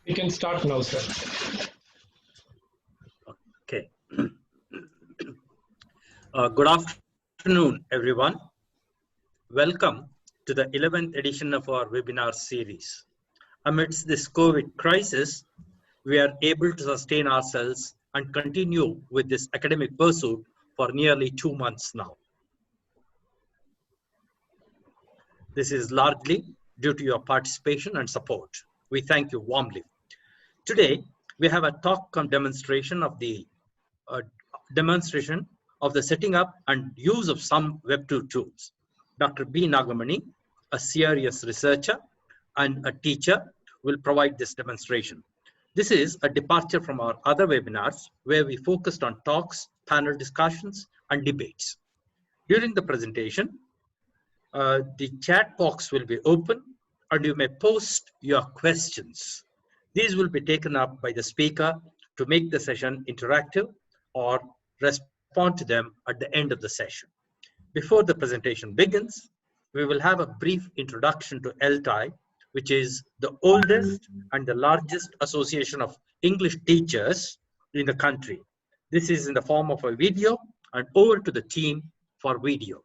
We can start now, sir. Okay. Good afternoon, everyone. Welcome to the 11th edition of our webinar series. Amidst this COVID crisis, we are able to sustain ourselves and continue with this academic pursuit for nearly 2 months now. This is largely due to your participation and support. We thank you warmly. Today, we have a talk come demonstration of the setting up and use of some Web2 tools. Dr. B. Nagamani, a serious researcher and a teacher, will provide this demonstration. This is a departure from our other webinars where we focused on talks, panel discussions, and debates. During the presentation, the chat box will be open and you may post your questions. These will be taken up by the speaker to make the session interactive or respond to them at the end of the session. Before the presentation begins, we will have a brief introduction to ELTAI, which is the oldest and the largest association of English teachers in the country. This is in the form of a video, and over to the team for video.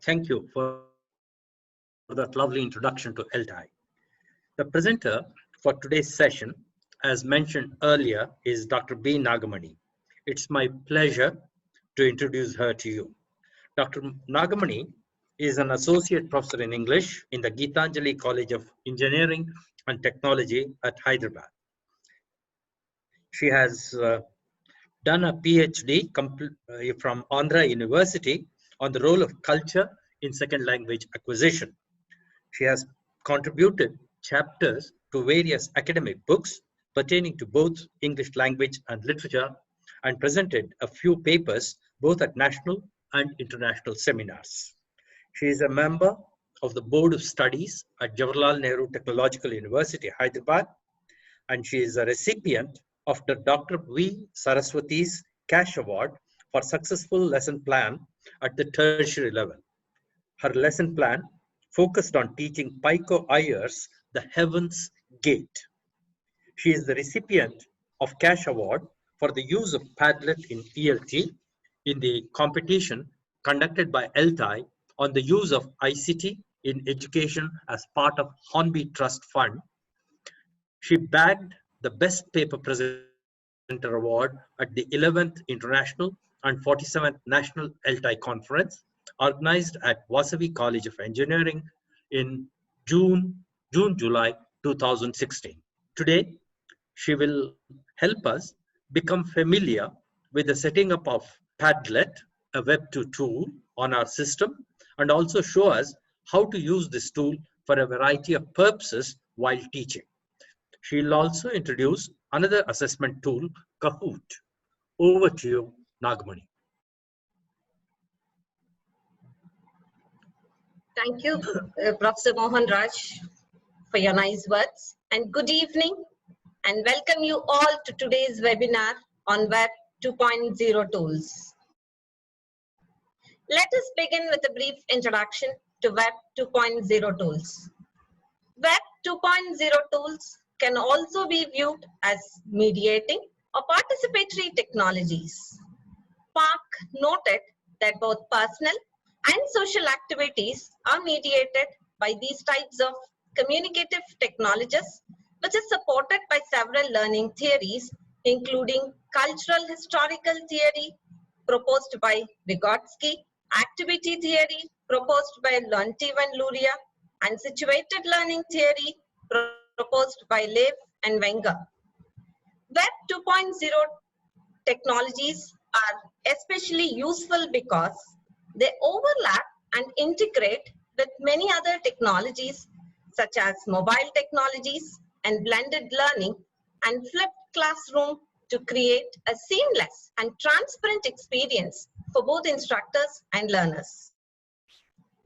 Thank you for that lovely introduction to ELTAI. The presenter for today's session, as mentioned earlier, is Dr. B. Nagamani. It's my pleasure to introduce her to you. Dr. Nagamani is an associate professor in English in the Geetanjali College of Engineering and Technology at Hyderabad. She has done a PhD from Andhra University on the role of culture in second language acquisition. She has contributed chapters to various academic books pertaining to both English language and literature and presented a few papers both at national and international seminars. She is a member of the Board of Studies at Jawaharlal Nehru Technological University, Hyderabad, and she is a recipient of the Dr. V. Saraswati's Cash Award for Successful Lesson Plan at the tertiary level. Her lesson plan focused on teaching Pico Ayers the Heaven's Gate. She is the recipient of Cash Award for the use of Padlet in ELTAI in the competition conducted by ELTAI on the use of ICT in education as part of Hornby Trust Fund. She bagged the Best Paper Presenter Award at the 11th International and 47th National ELTAI Conference organized at Vasavi College of Engineering in June-July 2016. Today, she will help us become familiar with the setting up of Padlet, a Web2 tool on our system, and also show us how to use this tool for a variety of purposes while teaching. She will also introduce another assessment tool, Kahoot. Over to you, Nagamani. Thank you, Professor Mohan Raj, for your nice words. And good evening, and welcome you all to today's webinar on Web 2.0 tools. Let us begin with a brief introduction to Web 2.0 tools. Web 2.0 tools can also be viewed as mediating or participatory technologies. Park noted that both personal and social activities are mediated by these types of communicative technologies, which is supported by several learning theories, including cultural historical theory proposed by Vygotsky, activity theory proposed by Leontief and Luria, and situated learning theory proposed by Lev and Wenger. Web 2.0 technologies are especially useful because they overlap and integrate with many other technologies such as mobile technologies and blended learning and flipped classroom to create a seamless and transparent experience for both instructors and learners.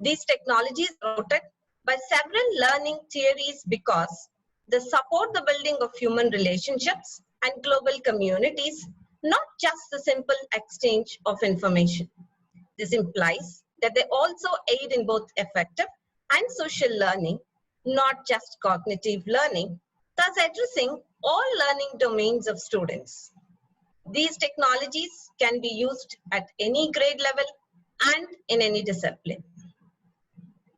These technologies are supported by several learning theories because they support the building of human relationships and global communities, not just the simple exchange of information. This implies that they also aid in both effective and social learning, not just cognitive learning, thus addressing all learning domains of students. These technologies can be used at any grade level and in any discipline.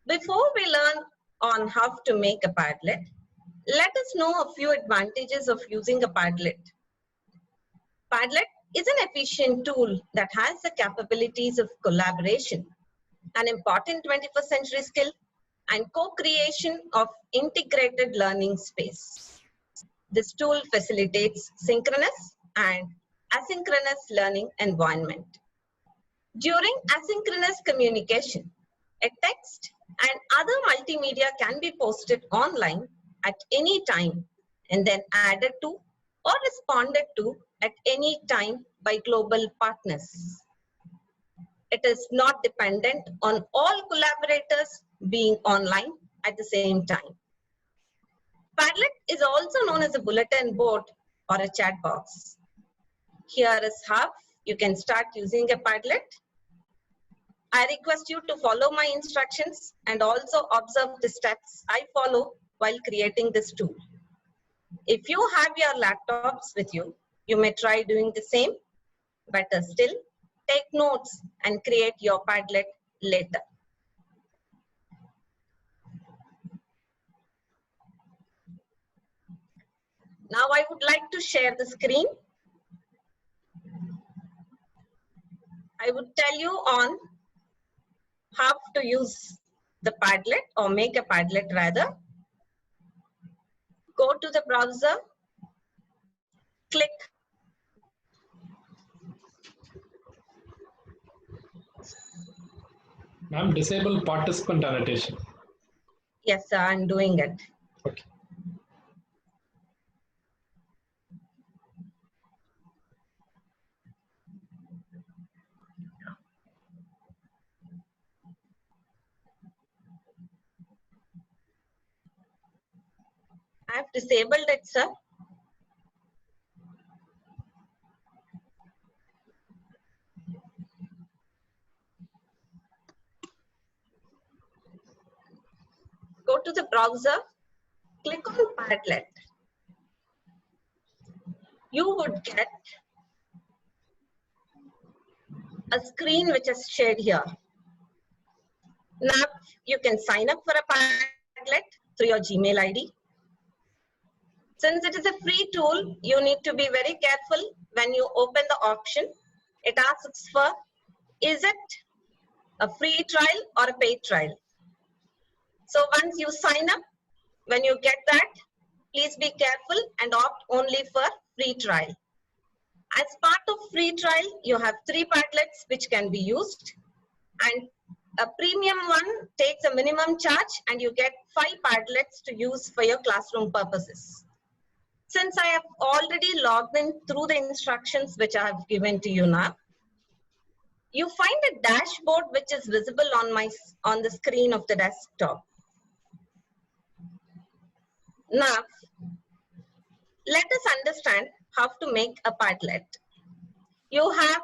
Before we learn on how to make a Padlet, let us know a few advantages of using a Padlet. Padlet is an efficient tool that has the capabilities of collaboration, an important 21st century skill, and co-creation of integrated learning space. This tool facilitates synchronous and asynchronous learning environment. During asynchronous communication, a text and other multimedia can be posted online at any time and then added to or responded to at any time by global partners. It is not dependent on all collaborators being online at the same time. Padlet is also known as a bulletin board or a chat box. Here is how you can start using a Padlet. I request you to follow my instructions and also observe the steps I follow while creating this tool. If you have your laptops with you, you may try doing the same. Better still, take notes and create your Padlet later. Now I would like to share the screen. I would tell you on how to use the Padlet or make a Padlet rather. Go to the browser, click Ma'am, disable participant annotation. Yes, sir, I'm doing it. Okay. I've disabled it, sir. Go to the browser, click on Padlet. You would get a screen which is shared here. Now you can sign up for a Padlet through your Gmail ID. Since it is a free tool, you need to be very careful when you open the option. It asks for, is it a free trial or a paid trial? So once you sign up, when you get that, please be careful and opt only for free trial. As part of free trial, you have 3 Padlets which can be used, and a premium one takes a minimum charge and you get 5 Padlets to use for your classroom purposes. Since I have already logged in through the instructions which I have given to you now, you find a dashboard which is visible on the screen of the desktop. Now, let us understand how to make a Padlet. You have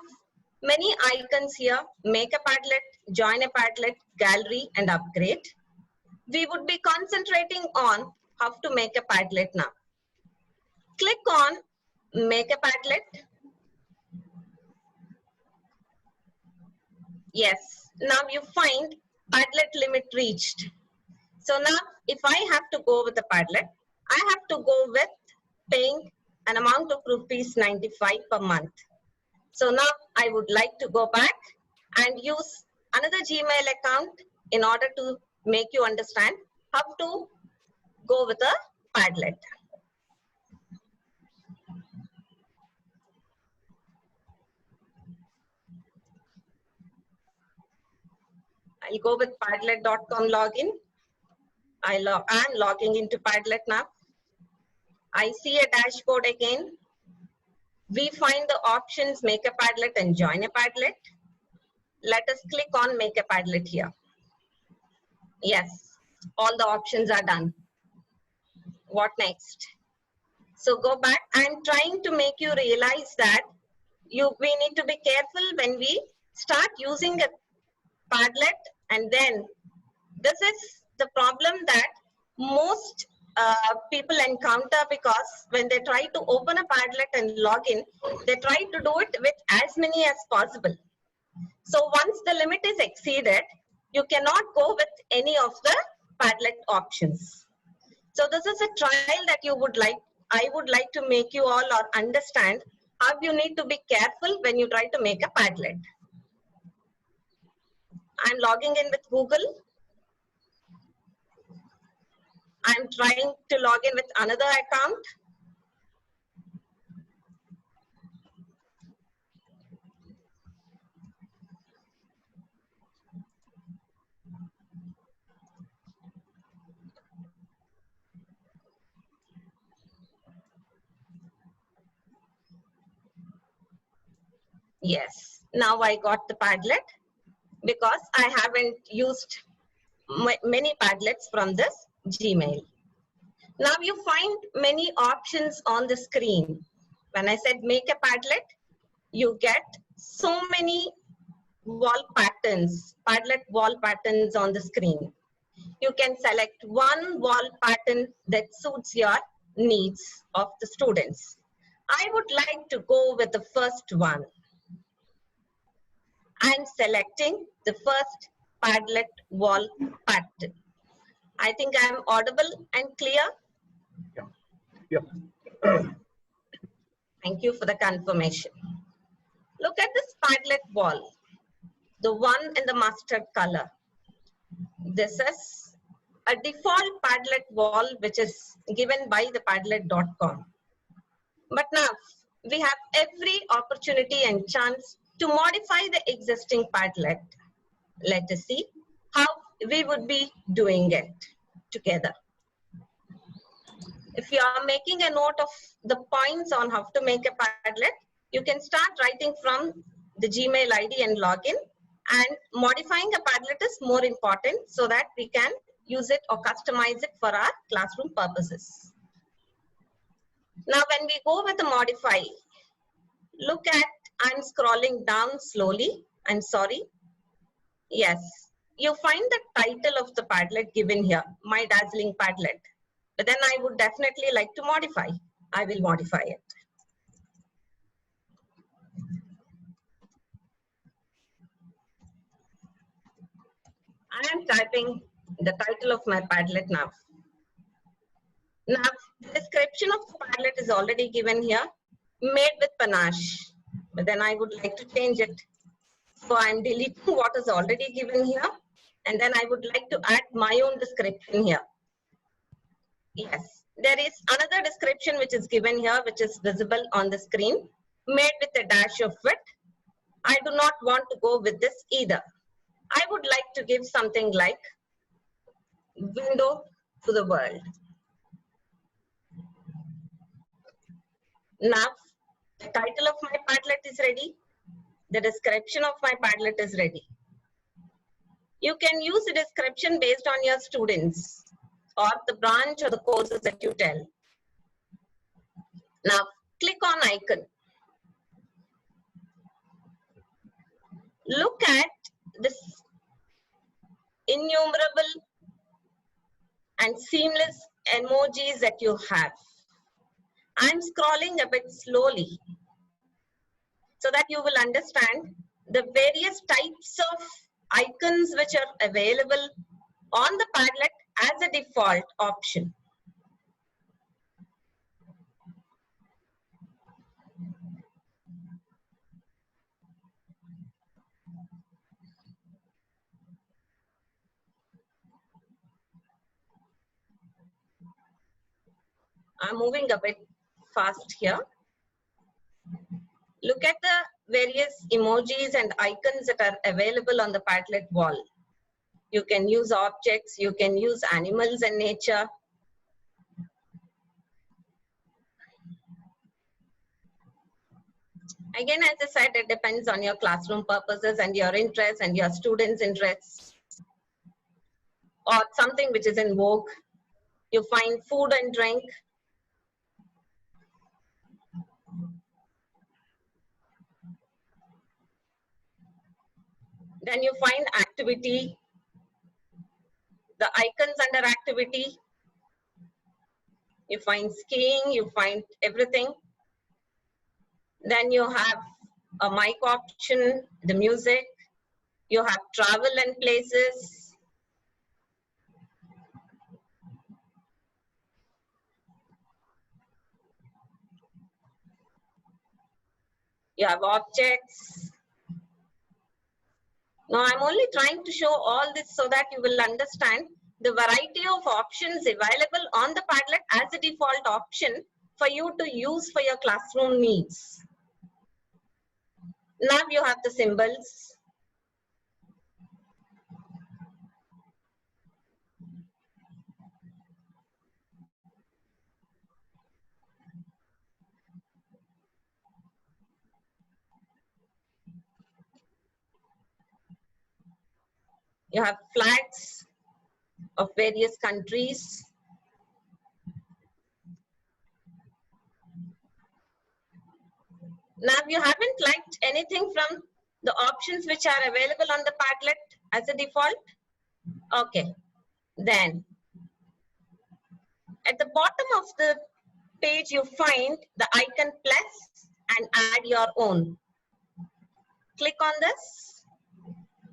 many icons here: make a Padlet, join a Padlet, gallery, and upgrade. We would be concentrating on how to make a Padlet now. Click on make a Padlet. Yes, now you find Padlet limit reached. So now if I have to go with a Padlet, I have to go with paying an amount of ₹95 per month. So now I would like to go back and use another Gmail account in order to make you understand how to go with a Padlet. I'll go with padlet.com login. I'm logging into Padlet now. I see a dashboard again. We find the options make a Padlet and join a Padlet. Let us click on make a Padlet here. Yes, all the options are done. What next? So go back. I'm trying to make you realize that we need to be careful when we start using a Padlet, and then this is the problem that most people encounter, because when they try to open a Padlet and log in, they try to do it with as many as possible. So once the limit is exceeded, you cannot go with any of the Padlet options. So this is a trial that I would like to make you all understand how you need to be careful when you try to make a Padlet. I'm logging in with Google. I'm trying to log in with another account. Yes, now I got the Padlet because I haven't used many Padlets from this Gmail. Now you find many options on the screen. When I said make a Padlet, you get so many wall patterns, Padlet wall patterns on the screen. You can select one wall pattern that suits your needs of the students. I would like to go with the first one. I'm selecting the first Padlet wall pattern. I think I'm audible and clear. Yeah. Thank you for the confirmation. Look at this Padlet wall, the one in the mustard color. This is a default Padlet wall which is given by the padlet.com. But now we have every opportunity and chance to modify the existing Padlet. Let us see how we would be doing it together. If you are making a note of the points on how to make a Padlet, you can start writing from the Gmail ID and login. And modifying a Padlet is more important so that we can use it or customize it for our classroom purposes. Now, when we go with the modify, look at, I'm scrolling down slowly. I'm sorry. Yes, you find the title of the Padlet given here, My Dazzling Padlet. But then I would definitely like to modify. I will modify it. I am typing the title of my Padlet now. Now, the description of the Padlet is already given here, made with panache. But then I would like to change it. So I'm deleting what is already given here. And then I would like to add my own description here. Yes, there is another description which is given here, which is visible on the screen, made with a dash of it. I do not want to go with this either. I would like to give something like window to the world. Now, the title of my Padlet is ready. The description of my Padlet is ready. You can use the description based on your students or the branch or the courses that you tell. Now, click on icon. Look at this innumerable and seamless emojis that you have. I'm scrolling a bit slowly so that you will understand the various types of icons which are available on the Padlet as a default option. I'm moving a bit fast here. Look at the various emojis and icons that are available on the Padlet wall. You can use objects, you can use animals and nature. Again, as I said, it depends on your classroom purposes and your interests and your students' interests. Or something which is in vogue. You find food and drink. Then you find activity. The icons under activity. You find skiing, you find everything. Then you have a mic option, the music. You have travel and places. You have objects. Now, I'm only trying to show all this so that you will understand the variety of options available on the Padlet as a default option for you to use for your classroom needs. Now you have the symbols. You have flags of various countries. Now, you haven't liked anything from the options which are available on the Padlet as a default? Okay, then at the bottom of the page, you find the icon plus and add your own. Click on this.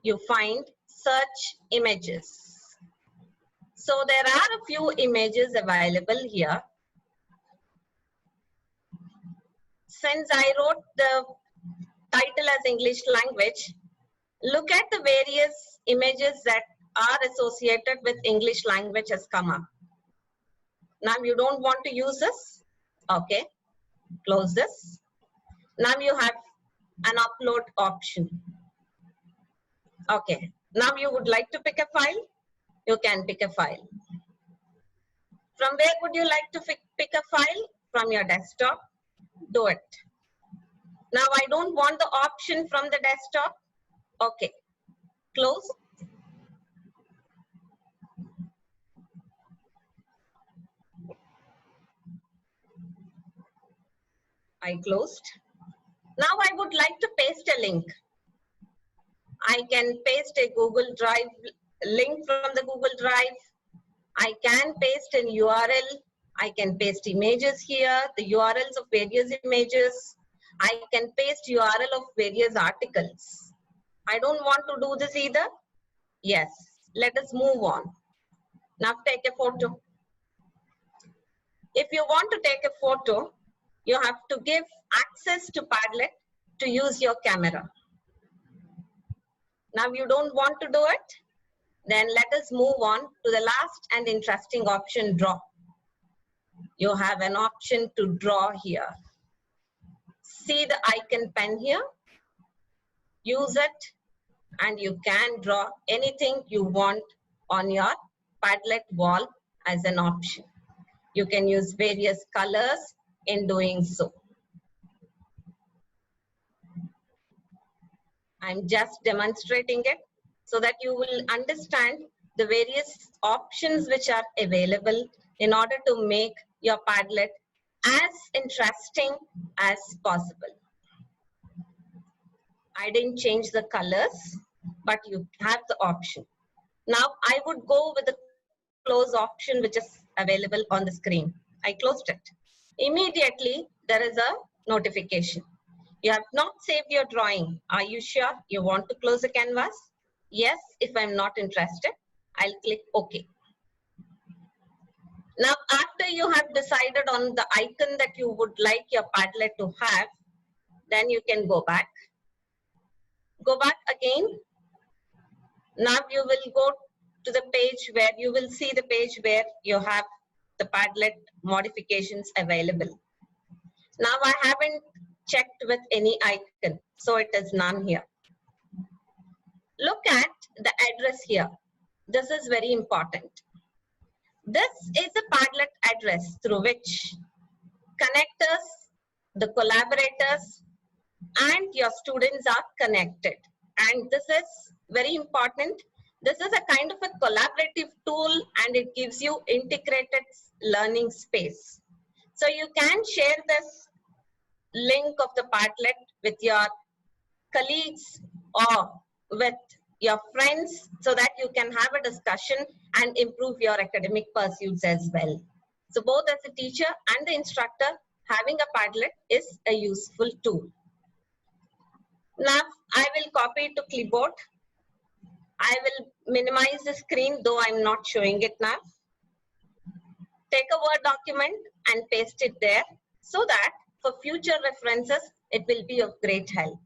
You find search images. So there are a few images available here. Since I wrote the title as English language, look at the various images that are associated with English language has come up. Now you don't want to use this. Okay, close this. Now you have an upload option. Okay, Now you would like to pick a file? You can pick a file. From where would you like to pick a file? From your desktop. Do it. Now I don't want the option from the desktop. Okay. Close. I closed. Now I would like to paste a link. I can paste a Google Drive link from the Google Drive. I can paste an URL. I can paste images here, the URLs of various images. I can paste URL of various articles. I don't want to do this either. Yes, let us move on. Now take a photo. If you want to take a photo, you have to give access to Padlet to use your camera. Now you don't want to do it? Then let us move on to the last and interesting option, draw. You have an option to draw here. See the icon pen here? Use it and you can draw anything you want on your Padlet wall as an option. You can use various colors in doing so. I'm just demonstrating it so that you will understand the various options which are available in order to make your Padlet as interesting as possible. I didn't change the colors, but you have the option. Now I would go with the close option which is available on the screen. I closed it. Immediately there is a notification. You have not saved your drawing. Are you sure you want to close the canvas? Yes, if I'm not interested, I'll click OK. Now, after you have decided on the icon that you would like your Padlet to have, then you can go back. Go back again. Now you will go to the page where you will see the page where you have the Padlet modifications available. Now I haven't checked with any icon, so it is none here. Look at the address here. This is very important. This is a Padlet address through which connectors, the collaborators, and your students are connected. And this is very important. This is a kind of a collaborative tool and it gives you integrated learning space. So you can share this link of the Padlet with your colleagues or with your friends so that you can have a discussion and improve your academic pursuits as well. So both as a teacher and the instructor, having a Padlet is a useful tool. Now I will copy it to clipboard. I will minimize the screen, though I'm not showing it now. Take a Word document and paste it there so that for future references, it will be of great help.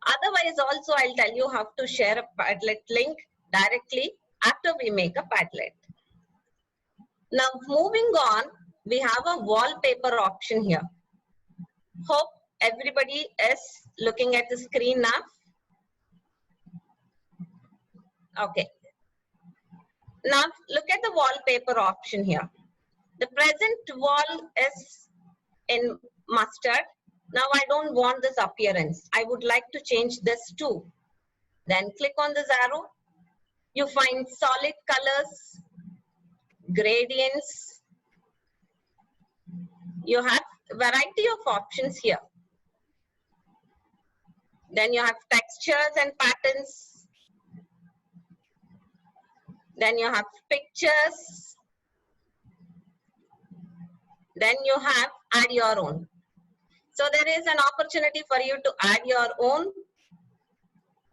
Otherwise, also, I'll tell you how to share a Padlet link directly after we make a Padlet. Now, moving on, we have a wallpaper option here. Hope everybody is looking at the screen now. Okay. Now, look at the wallpaper option here. The present wall is in mustard. Now, I don't want this appearance. I would like to change this too. Then click on this arrow. You find solid colors, gradients. You have a variety of options here. Then you have textures and patterns. Then you have pictures. Then you have add your own. So there is an opportunity for you to add your own.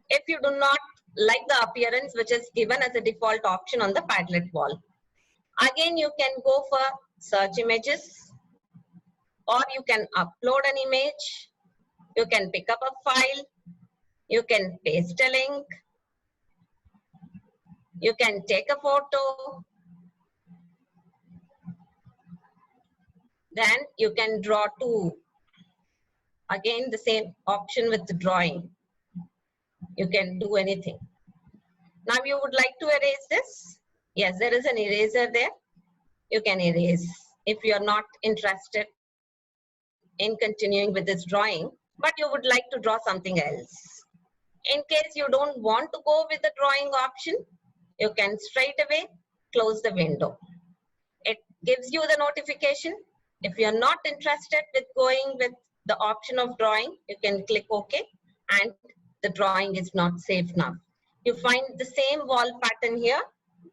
If you do not like the appearance which is given as a default option on the Padlet wall. Again, you can go for search images or you can upload an image. You can pick up a file. You can paste a link. You can take a photo. Then you can draw too. Again, the same option with the drawing. You can do anything. Now you would like to erase this? Yes, there is an eraser there. You can erase if you're not interested in continuing with this drawing, but you would like to draw something else. In case you don't want to go with the drawing option, you can straight away close the window. It gives you the notification. If you're not interested with going with the option of drawing, you can click OK, and the drawing is not saved now. You find the same wall pattern here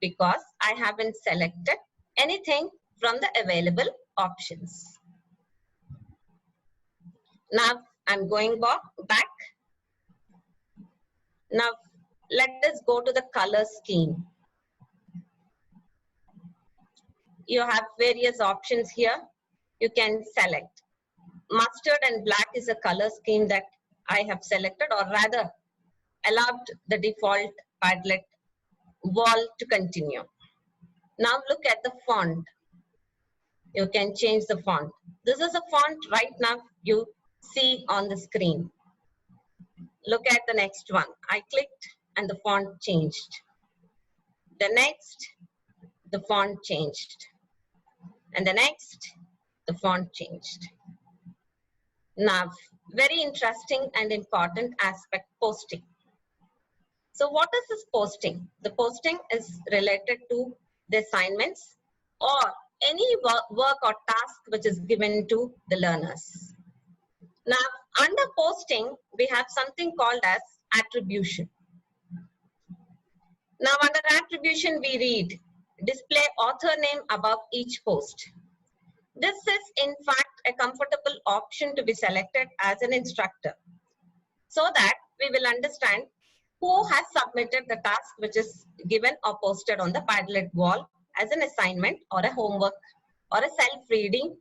because I haven't selected anything from the available options. Now I'm going back. Now let us go to the color scheme. You have various options here. You can select. Mustard and black is a color scheme that I have selected, or rather allowed the default Padlet wall to continue. Now look at the font. You can change the font. This is a font right now you see on the screen. Look at the next one. I clicked and the font changed. The next, the font changed. And the next, the font changed. Now, very interesting and important aspect, posting. So what is this posting? The posting is related to the assignments or any work or task which is given to the learners. Now, under posting, we have something called as attribution. Now, under attribution, we read, display author name above each post. This is, in fact, a comfortable option to be selected as an instructor so that we will understand who has submitted the task which is given or posted on the Padlet wall as an assignment or a homework or a self-reading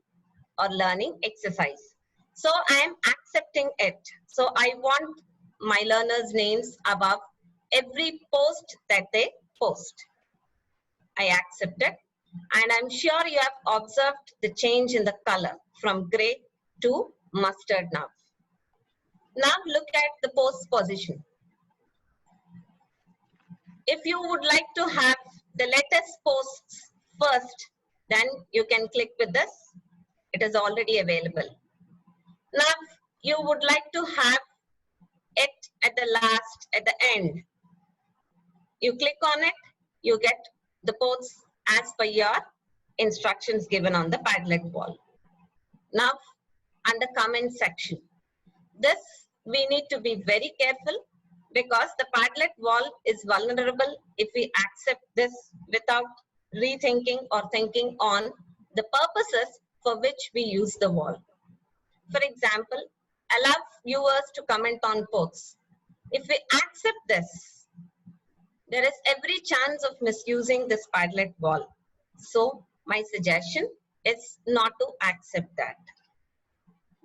or learning exercise. So I am accepting it. So I want my learners' names above every post that they post. I accept it, and I'm sure you have observed the change in the color from gray to mustard now. Now look at the post position. If you would like to have the latest posts first, then you can click with this. It is already available. Now you would like to have it at the last, at the end. You click on it, you get the posts as per your instructions given on the Padlet wall. Now, under comment section, this we need to be very careful because the Padlet wall is vulnerable if we accept this without rethinking or thinking on the purposes for which we use the wall. For example, allow viewers to comment on posts. If we accept this, there is every chance of misusing this Padlet wall. So my suggestion is not to accept that.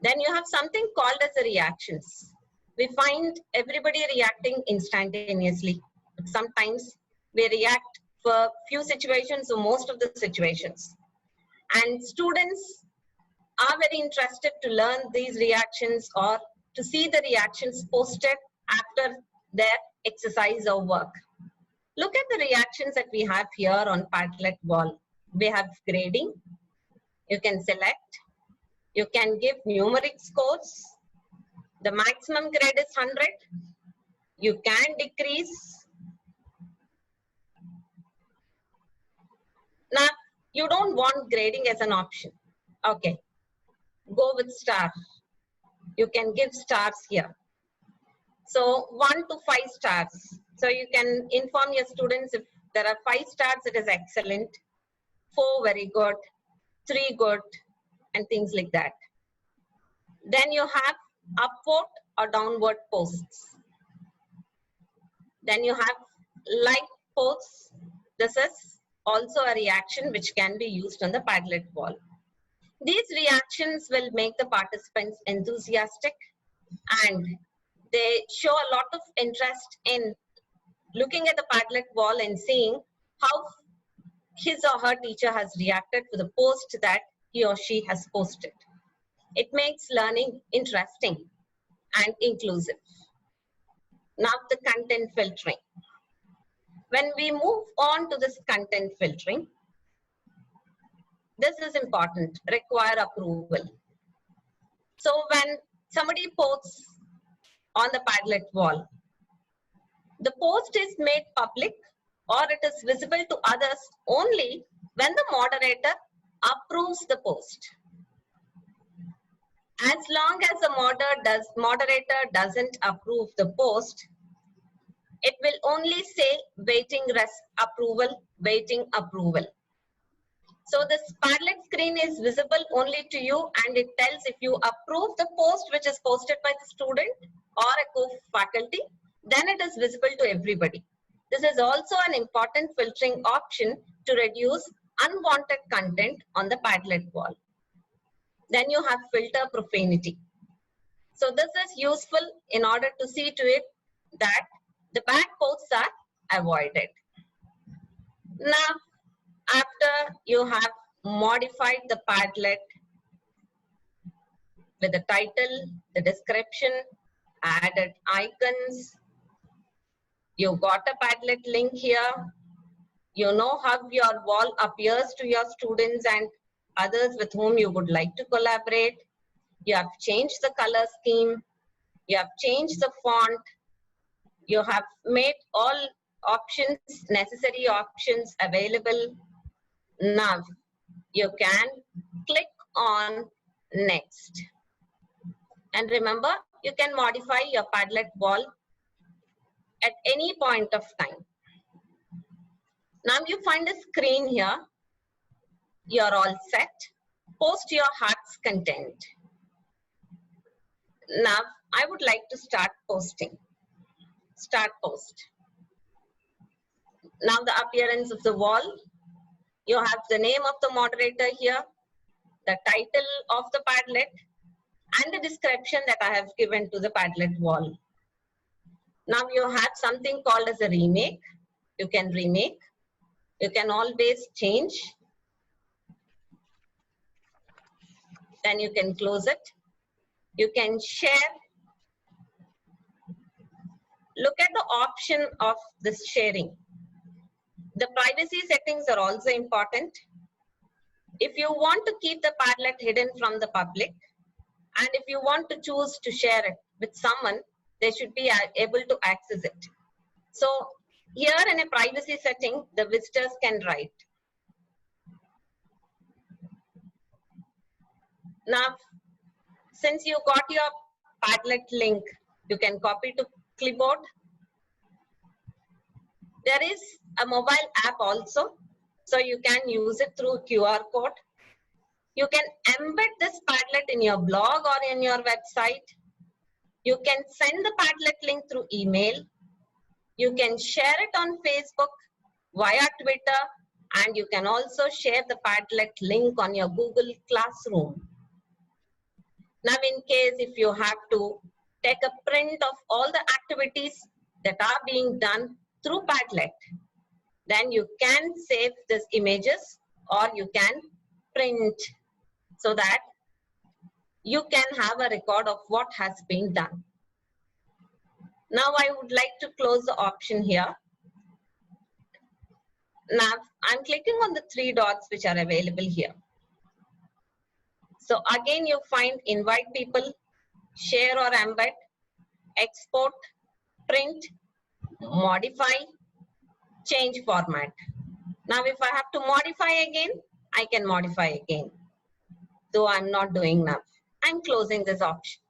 Then you have something called as the reactions. We find everybody reacting instantaneously. Sometimes we react for few situations or most of the situations. And students are very interested to learn these reactions or to see the reactions posted after their exercise or work. Look at the reactions that we have here on Padlet wall. We have grading. You can select. You can give numeric scores. The maximum grade is 100. You can decrease. Now, you don't want grading as an option. Okay. Go with star. You can give stars here. So 1 to 5 stars. So you can inform your students if there are 5 stars, it is excellent. 4, very good. 3, good. And things like that. Then you have upward or downward posts. Then you have like posts. This is also a reaction which can be used on the Padlet wall. These reactions will make the participants enthusiastic and they show a lot of interest in looking at the Padlet wall and seeing how his or her teacher has reacted to the post that he or she has posted. It makes learning interesting and inclusive. Now the content filtering. When we move on to this content filtering, this is important, require approval. So when somebody posts on the Padlet wall, the post is made public or it is visible to others only when the moderator approves the post. As long as the moderator doesn't approve the post, it will only say waiting approval, waiting approval. So this Padlet screen is visible only to you and it tells if you approve the post which is posted by the student or a co-faculty, then it is visible to everybody. This is also an important filtering option to reduce unwanted content on the Padlet wall. Then you have filter profanity. So this is useful in order to see to it that the bad posts are avoided. Now, after you have modified the Padlet with the title, the description, added icons, you got a Padlet link here, you know how your wall appears to your students and others with whom you would like to collaborate, you have changed the color scheme, you have changed the font, you have made all options, necessary options available. Now you can click on next. And remember, you can modify your Padlet wall at any point of time. Now you find a screen here. You're all set. Post your heart's content. Now I would like to start posting. Start post. Now the appearance of the wall. You have the name of the moderator here, the title of the Padlet, and the description that I have given to the Padlet wall. Now you have something called as a remake. You can remake. You can always change. Then you can close it. You can share. Look at the option of this sharing. The privacy settings are also important. If you want to keep the Padlet hidden from the public, and if you want to choose to share it with someone, they should be able to access it. So here in a privacy setting, the visitors can write. Now, since you got your Padlet link, you can copy to clipboard. There is a mobile app also, so you can use it through QR code. You can embed this Padlet in your blog or in your website. You can send the Padlet link through email. You can share it on Facebook, via Twitter, and you can also share the Padlet link on your Google Classroom. Now, in case if you have to take a print of all the activities that are being done through Padlet, then you can save these images or you can print so that you can have a record of what has been done. Now I would like to close the option here. Now I'm clicking on the three dots which are available here. So again you find invite people, share or embed, export, print, modify, change format. Now if I have to modify again, I can modify again. Though I'm not doing now. I'm closing this option.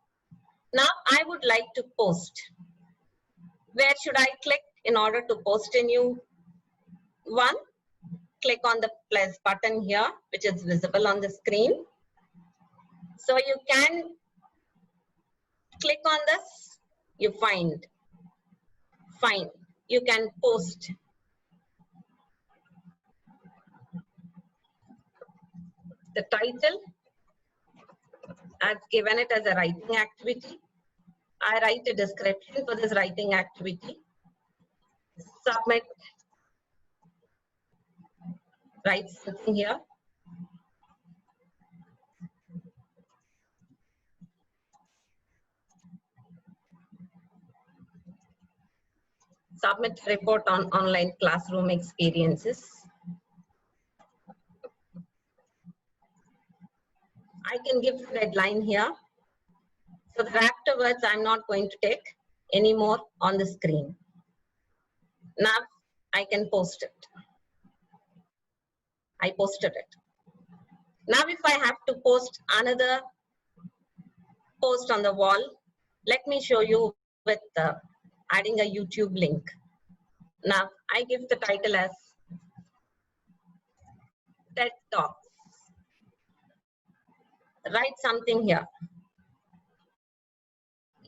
Now I would like to post. Where should I click in order to post a new one? Click on the plus button here, which is visible on the screen. So you can click on this, you find, fine, you can post. The title, I've given it as a writing activity. I write a description for this writing activity. Submit, write something here. submit report on online classroom experiences. I can give deadline here. So that afterwards, I'm not going to take any more on the screen. Now I can post it. I posted it. Now if I have to post another post on the wall, let me show you with adding a YouTube link. Now I give the title as TED Talks. Write something here.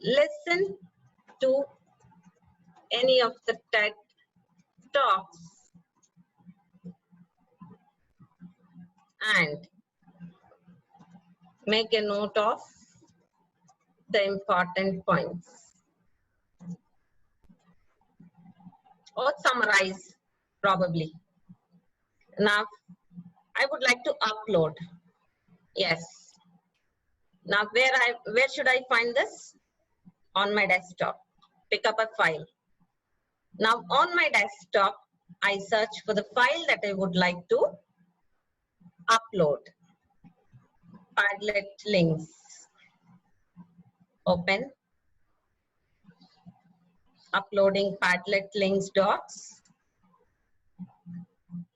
Listen to any of the TED Talks and make a note of the important points or summarize probably. Now I would like to upload. Yes. Now where should I find this? On my desktop. Pick up a file. Now on my desktop, I search for the file that I would like to upload. Padlet links. Open. Uploading Padlet links docs.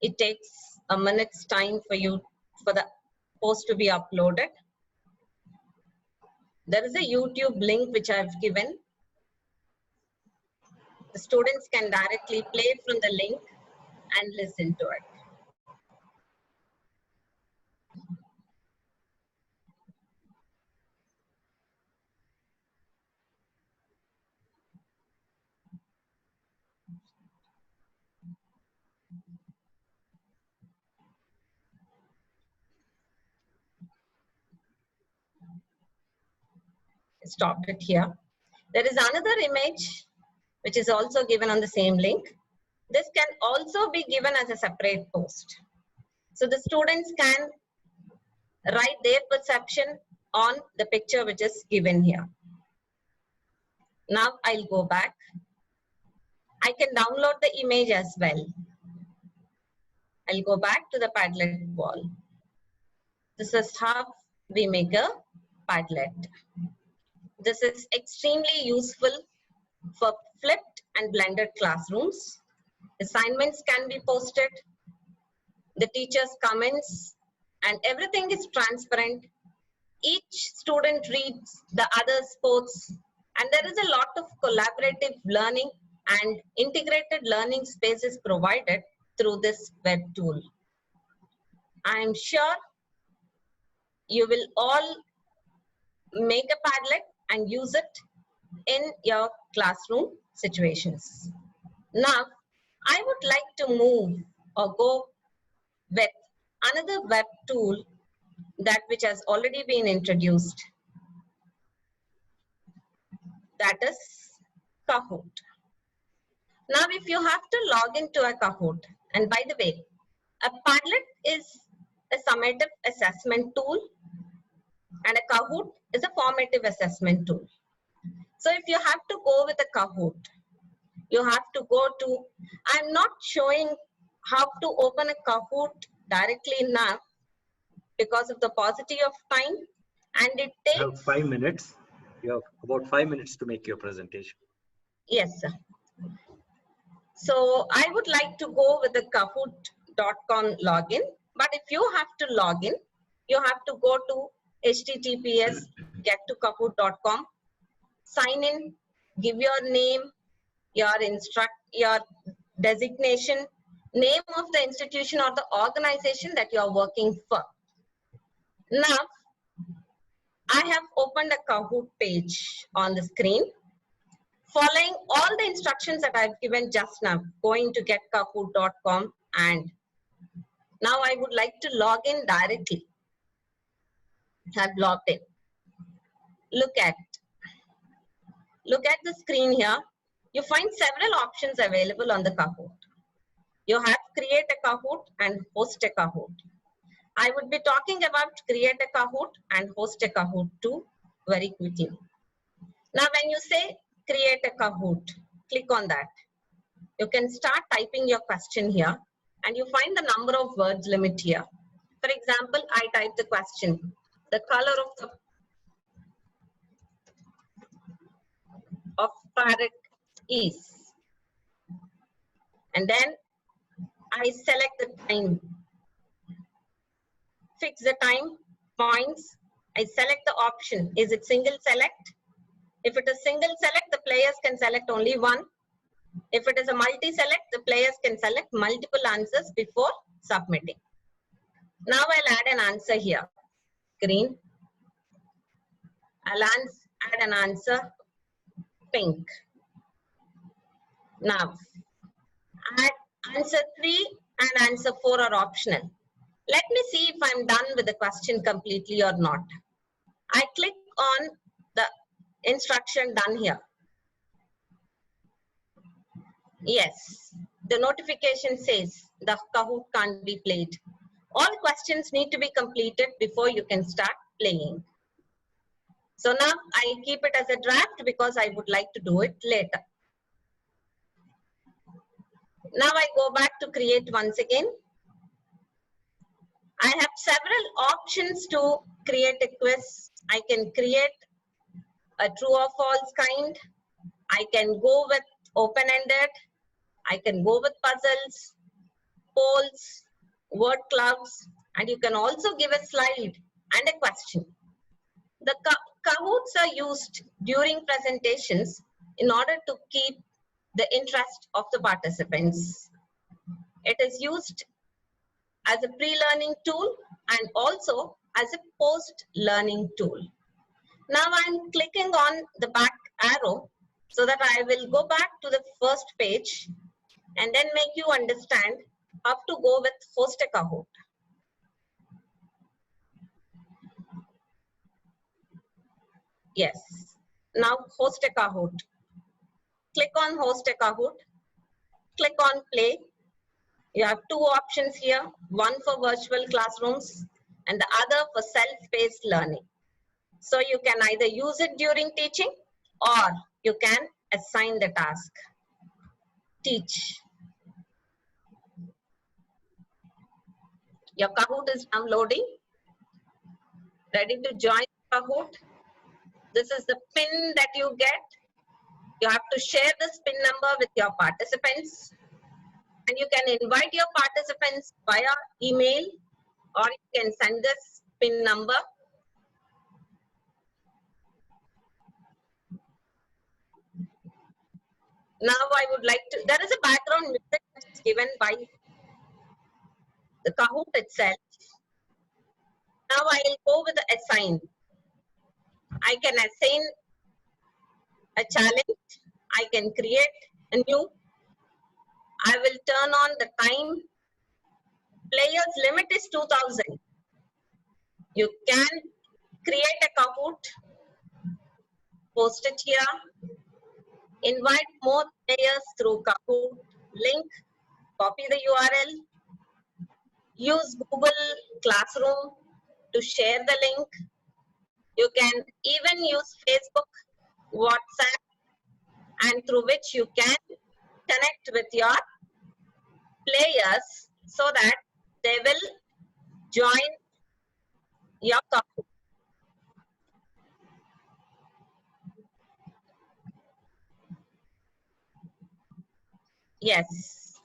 It takes a minute's time for the post to be uploaded. There is a YouTube link which I've given. The students can directly play from the link and listen to it. Stopped it here. There is another image which is also given on the same link. This can also be given as a separate post. So the students can write their perception on the picture which is given here. Now I'll go back. I can download the image as well. I'll go back to the Padlet wall. This is how we make a Padlet. This is extremely useful for flipped and blended classrooms. Assignments can be posted, the teacher's comments, and everything is transparent. Each student reads the other's posts, and there is a lot of collaborative learning and integrated learning spaces provided through this web tool. I am sure you will all make a Padlet and use it in your classroom situations. Now, I would like to move or go with another web tool which has already been introduced. That is Kahoot. Now, if you have to log into a Kahoot, and by the way, a Padlet is a summative assessment tool and a Kahoot is a formative assessment tool. So if you have to go with a Kahoot, you have to go to, I'm not showing how to open a Kahoot directly now because of the paucity of time, and it takes— You have 5 minutes. You have about 5 minutes to make your presentation. Yes, sir. So I would like to go with the kahoot.com login, but if you have to log in, you have to go to https://get-to-kahoot.com, sign in, give your name, your designation, name of the institution or the organization that you are working for. Now, I have opened a Kahoot page on the screen. Following all the instructions that I've given just now, going to get-to-kahoot.com, and now I would like to log in directly. I've logged in. Look at the screen here. You find several options available on the Kahoot. You have create a Kahoot and host a Kahoot. I would be talking about create a Kahoot and host a Kahoot too very quickly. Now, when you say create a Kahoot, click on that. You can start typing your question here and you find the number of words limit here. For example, I type the question, the color of parrot is, and then I select the time, fix the time, points, I select the option. Is it single select? If it is single select, the players can select only one. If it is a multi-select, the players can select multiple answers before submitting. Now I'll add an answer here, green. I'll add an answer, pink. Now, add answer 3 and answer 4 are optional. Let me see if I'm done with the question completely or not. I click on the instruction done here. Yes, the notification says the Kahoot can't be played. All questions need to be completed before you can start playing. So now I keep it as a draft because I would like to do it later. Now I go back to create once again. I have several options to create a quiz. I can create a true or false kind. I can go with open-ended. I can go with puzzles, polls, word clouds, and you can also give a slide and a question. The Kahoots are used during presentations in order to keep the interest of the participants. It is used as a pre-learning tool and also as a post-learning tool. Now I'm clicking on the back arrow so that I will go back to the first page and then make you understand how to go with host a Kahoot. Yes, now host a Kahoot. Click on host a Kahoot, click on play. You have two options here, one for virtual classrooms and the other for self-paced learning. So you can either use it during teaching or you can assign the task. Teach. Your Kahoot is downloading. Ready to join Kahoot? This is the pin that you get. You have to share this pin number with your participants. And you can invite your participants via email or you can send this pin number. Now I would like to, there is a background music that is given by the Kahoot itself. Now I will go with the assign. I can assign a challenge. I can create a new. I will turn on the time. Players limit is 2000. You can create a Kahoot, post it here, invite more players through Kahoot link, copy the URL, use Google Classroom to share the link. You can even use Facebook, WhatsApp, and through which you can connect with your players so that they will join your Kahoot. Yes.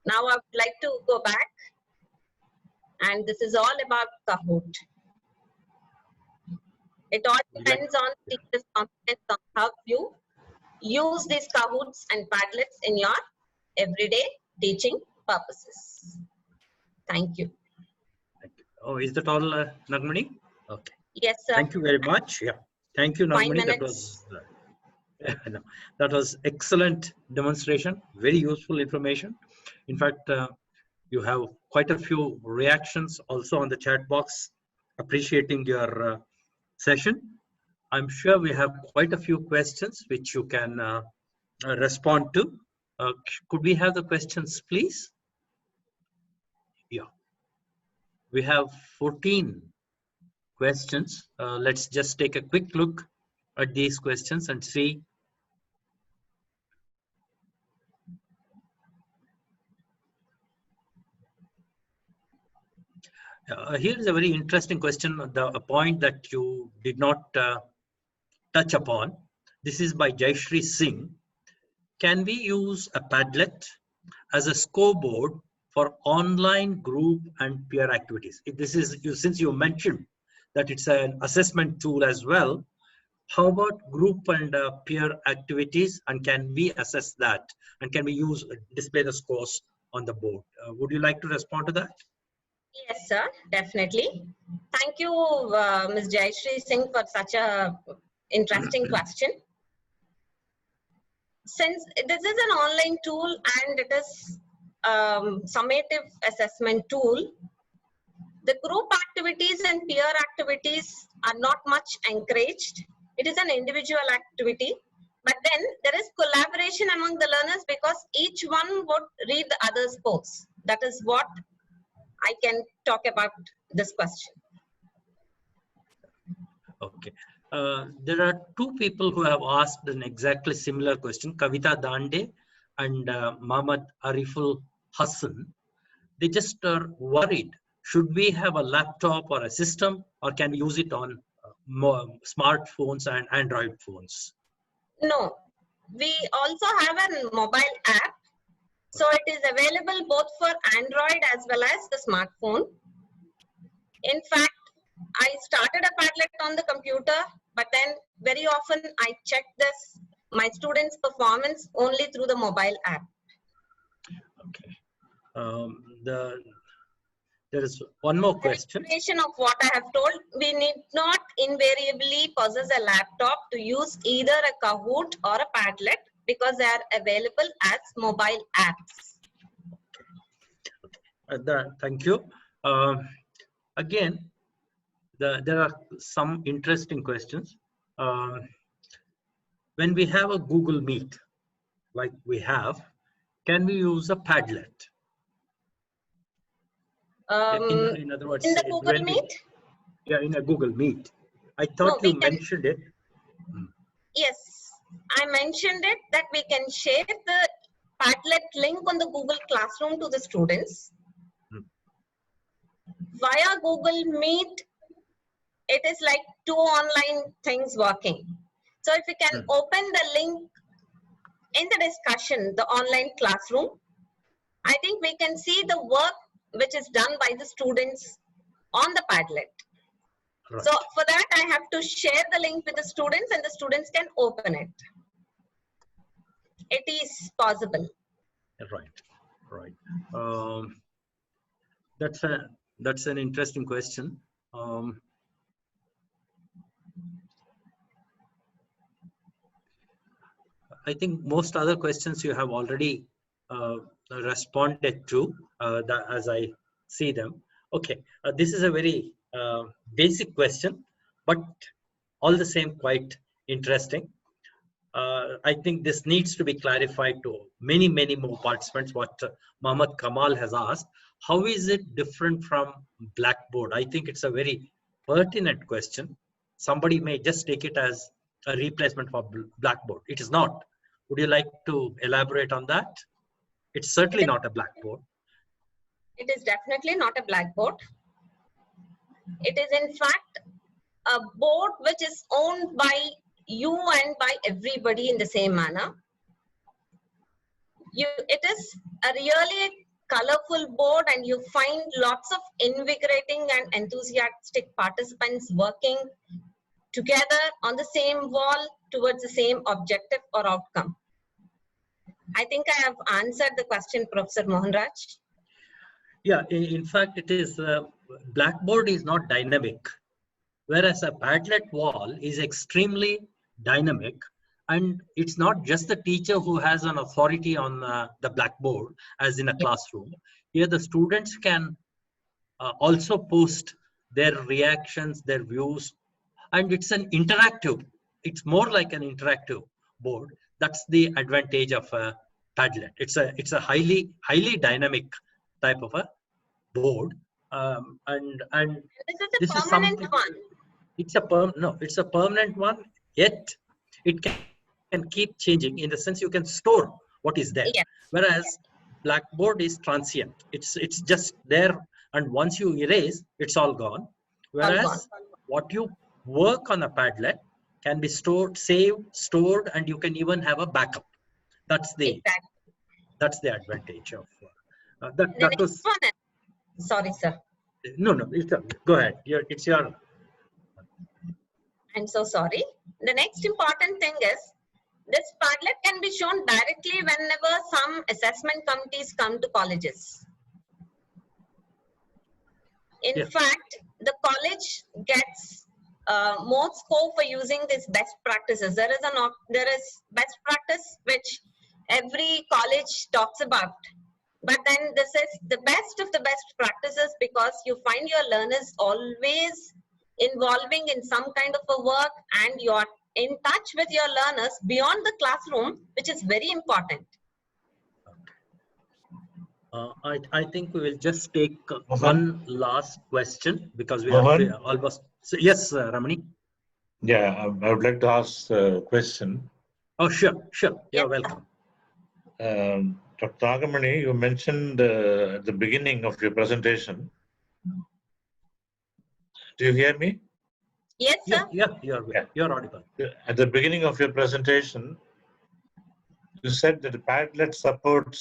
Now I would like to go back, and this is all about Kahoot. It all depends on teachers' competence on how you use these Kahoots and Padlets in your everyday teaching purposes. Thank you. Oh, is that all, Nagmani? Okay. Yes, sir. Thank you very much. Yeah. Thank you, 5 Nagmani. minutes. That was excellent demonstration. Very useful information. In fact, you have quite a few reactions also on the chat box appreciating your session. I'm sure we have quite a few questions which you can respond to. Could we have the questions, please? Yeah. We have 14 questions. Let's just take a quick look at these questions and see. Here is a very interesting question, a point that you did not touch upon. This is by Jayashree Singh. Can we use a Padlet as a scoreboard for online group and peer activities? This is, since you mentioned that it's an assessment tool as well, how about group and peer activities, and can we assess that, and can we display the scores on the board? Would you like to respond to that? Yes, sir, definitely. Thank you, Ms. Jayashree Singh, for such a interesting question. Since this is an online tool and it is summative assessment tool, the group activities and peer activities are not much encouraged. It is an individual activity, but then there is collaboration among the learners because each one would read the other's posts. That is what I can talk about this question. Okay. There are two people who have asked an exactly similar question, Kavita Dande and Mohammad Ariful Hassan. They just are worried. Should we have a laptop or a system, or can we use it on smartphones and Android phones? No, we also have a mobile app. So it is available both for Android as well as the smartphone. In fact, I started a Padlet on the computer, but then very often I check my students' performance only through the mobile app. Okay. There is one more question. Of what I have told, we need not invariably possess a laptop to use either a Kahoot or a Padlet because they are available as mobile apps. Thank you. Again, there are some interesting questions. When we have a Google Meet, like we have, can we use a Padlet? In other words, in the Google Meet? Yeah, in a Google Meet. I thought you mentioned it. Yes, I mentioned it that we can share the Padlet link on the Google Classroom to the students. Via Google Meet, it is like two online things working. So if we can open the link in the discussion, the online classroom, I think we can see the work which is done by the students on the Padlet. Right. So for that, I have to share the link with the students and the students can open it. It is possible. Right. That's an interesting question. I think most other questions you have already responded to as I see them. Okay, this is a very basic question, but all the same quite interesting. I think this needs to be clarified to many more participants. What Mohammad Kamal has asked, how is it different from Blackboard? I think it's a very pertinent question. Somebody may just take it as a replacement for Blackboard. It is not. Would you like to elaborate on that? It's certainly not a Blackboard. It is definitely not a Blackboard. It is in fact a board which is owned by you and by everybody in the same manner. It is a really colorful board and you find lots of invigorating and enthusiastic participants working together on the same wall towards the same objective or outcome. I think I have answered the question, Professor Mohan Raj. Yeah, in fact, it is Blackboard is not dynamic, whereas a Padlet wall is extremely dynamic, and it's not just the teacher who has an authority on the Blackboard as in a classroom. Here the students can also post their reactions, their views, and it's an interactive, it's more like an interactive board. That's the advantage of a Padlet. It's a highly dynamic type of a board, and this is a permanent one. It's a permanent one, yet it can keep changing in the sense you can store what is there. Yes. Whereas Blackboard is transient. It's just there And once you erase, it's all gone. All Whereas gone. what you work on a Padlet can be stored, saved, stored, and you can even have a backup. That's the advantage of that. The That next was one sorry, sir. no. Go ahead. It's your. I'm so sorry. The next important thing is this Padlet can be shown directly whenever some assessment committees come to colleges. In Yeah. fact, the college gets more scope for using these best practices. There is best practice which every college talks about. But then this is the best of the best practices because you find your learners always involving in some kind of a work and you're in touch with your learners beyond the classroom, which is very important. I think we will just take one last question because we are almost. So, yes, Ramani. Yeah, I would like to ask a question. Oh, sure. You're Yes, welcome. Dr. Nagamani, you mentioned at the beginning of your presentation. Do you hear me? Yes, sir. Yeah, you're audible. At the beginning of your presentation, you said that the Padlet supports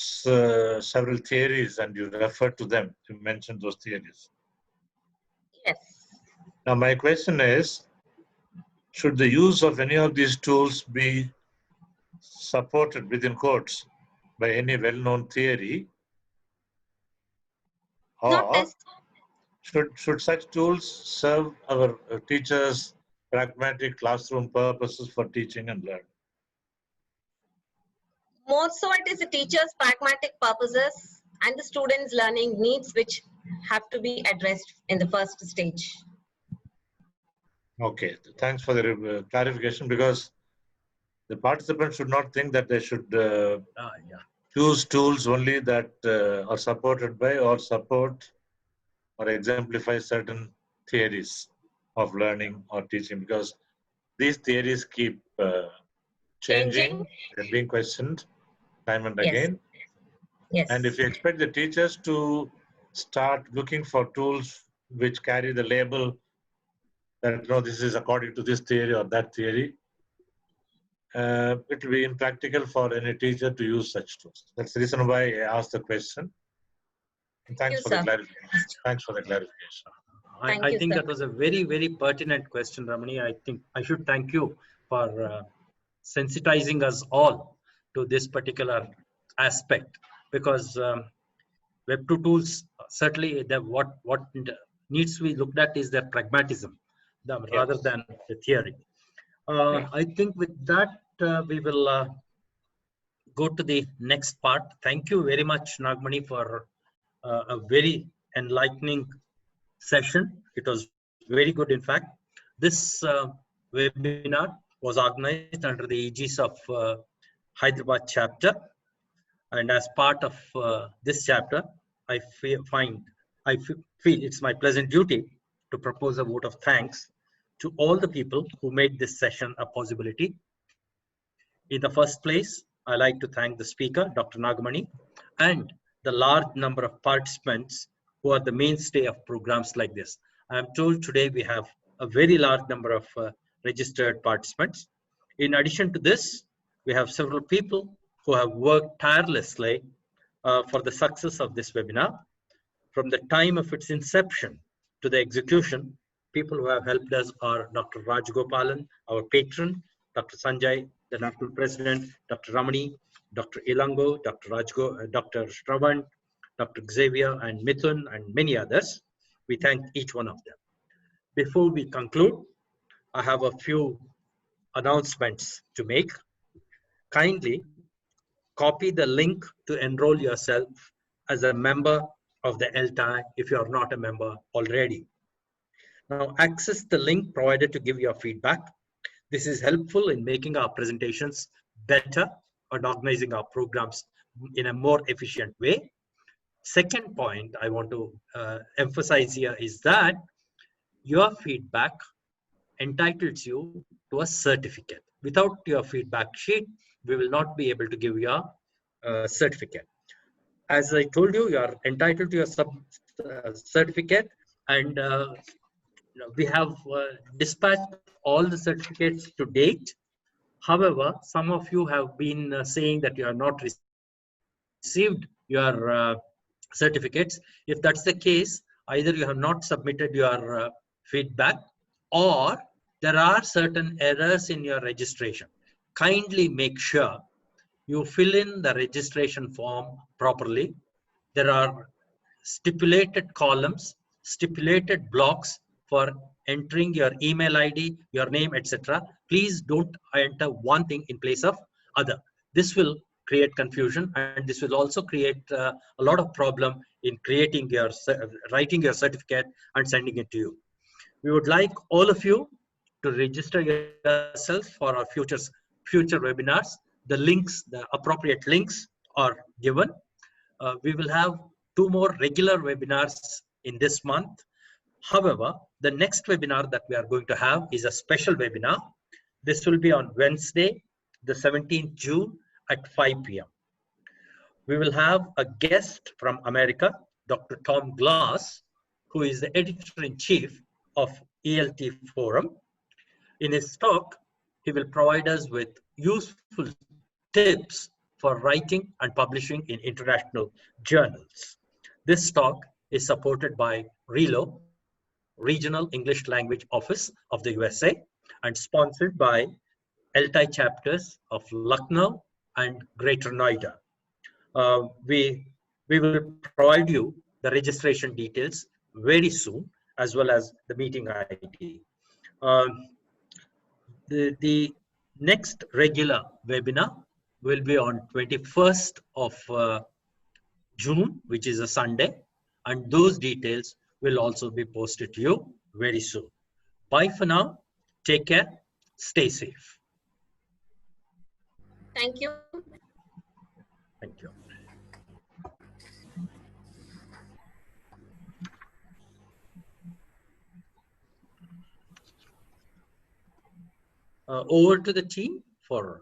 several theories and you referred to them. You mentioned those theories. Yes. Now, my question is, should the use of any of these tools be supported within quotes by any well-known theory? Or should such tools serve our teachers' pragmatic classroom purposes for teaching and learning? More so it is the teacher's pragmatic purposes and the students' learning needs which have to be addressed in the first stage. Okay, thanks for the clarification, because the participants should not think that they should choose tools only that are supported by or support or exemplify certain theories of learning or teaching, because these theories keep changing and being questioned time and again. Yes. And if you expect the teachers to start looking for tools which carry the label that, no, this is according to this theory or that theory, it will be impractical for any teacher to use such tools. That's the reason why I asked the question. And thanks for the clarification. Thanks for the clarification. I think that was a very, very pertinent question, Ramani. I think I should thank you for sensitizing us all to this particular aspect, because Web2 tools, certainly what needs to be looked at is their pragmatism rather than the theory. I think with that, we will go to the next part. Thank you very much, Nagmani, for a very enlightening session. It was very good, in fact. This webinar was organized under the aegis of Hyderabad chapter. And as part of this chapter, I feel it's my pleasant duty to propose a vote of thanks to all the people who made this session a possibility. In the first place, I like to thank the speaker, Dr. Nagamani, and the large number of participants who are the mainstay of programs like this. I am told today we have a very large number of registered participants. In addition to this, we have several people who have worked tirelessly for the success of this webinar. From the time of its inception to the execution, people who have helped us are Dr. Rajgopalan, our patron, Dr. Sanjay, the national president, Dr. Ramani, Dr. Ilango, Dr. Shravan, Dr. Xavier, and Mithun, and many others. We thank each one of them. Before we conclude, I have a few announcements to make. Kindly copy the link to enroll yourself as a member of the ELTAI if you are not a member already. Now, access the link provided to give your feedback. This is helpful in making our presentations better and organizing our programs in a more efficient way. Second point I want to emphasize here is that your feedback entitles you to a certificate. Without your feedback sheet, we will not be able to give you a certificate. As I told you, you are entitled to your certificate, and we have dispatched all the certificates to date. However, some of you have been saying that you have not received your certificates. If that's the case, either you have not submitted your feedback, or there are certain errors in your registration. Kindly make sure you fill in the registration form properly. There are stipulated columns, stipulated blocks for entering your email ID, your name, etc. Please don't enter one thing in place of other. This will create confusion, and this will also create a lot of problem in creating your, writing your certificate and sending it to you. We would like all of you to register yourselves for our future webinars. The links, the appropriate links are given. We will have 2 more regular webinars in this month. However, the next webinar that we are going to have is a special webinar. This will be on Wednesday, the 17th June at 5 p.m. We will have a guest from America, Dr. Tom Glass, who is the editor-in-chief of ELT Forum. In his talk, he will provide us with useful tips for writing and publishing in international journals. This talk is supported by RELO, Regional English Language Office of the USA, and sponsored by ELTAI chapters of Lucknow and Greater Noida. We will provide you the registration details very soon, as well as the meeting ID. The next regular webinar will be on 21st of June, which is a Sunday, and those details will also be posted to you very soon. Bye for now. Take care. Stay safe. Thank you. Thank you. Over to the team for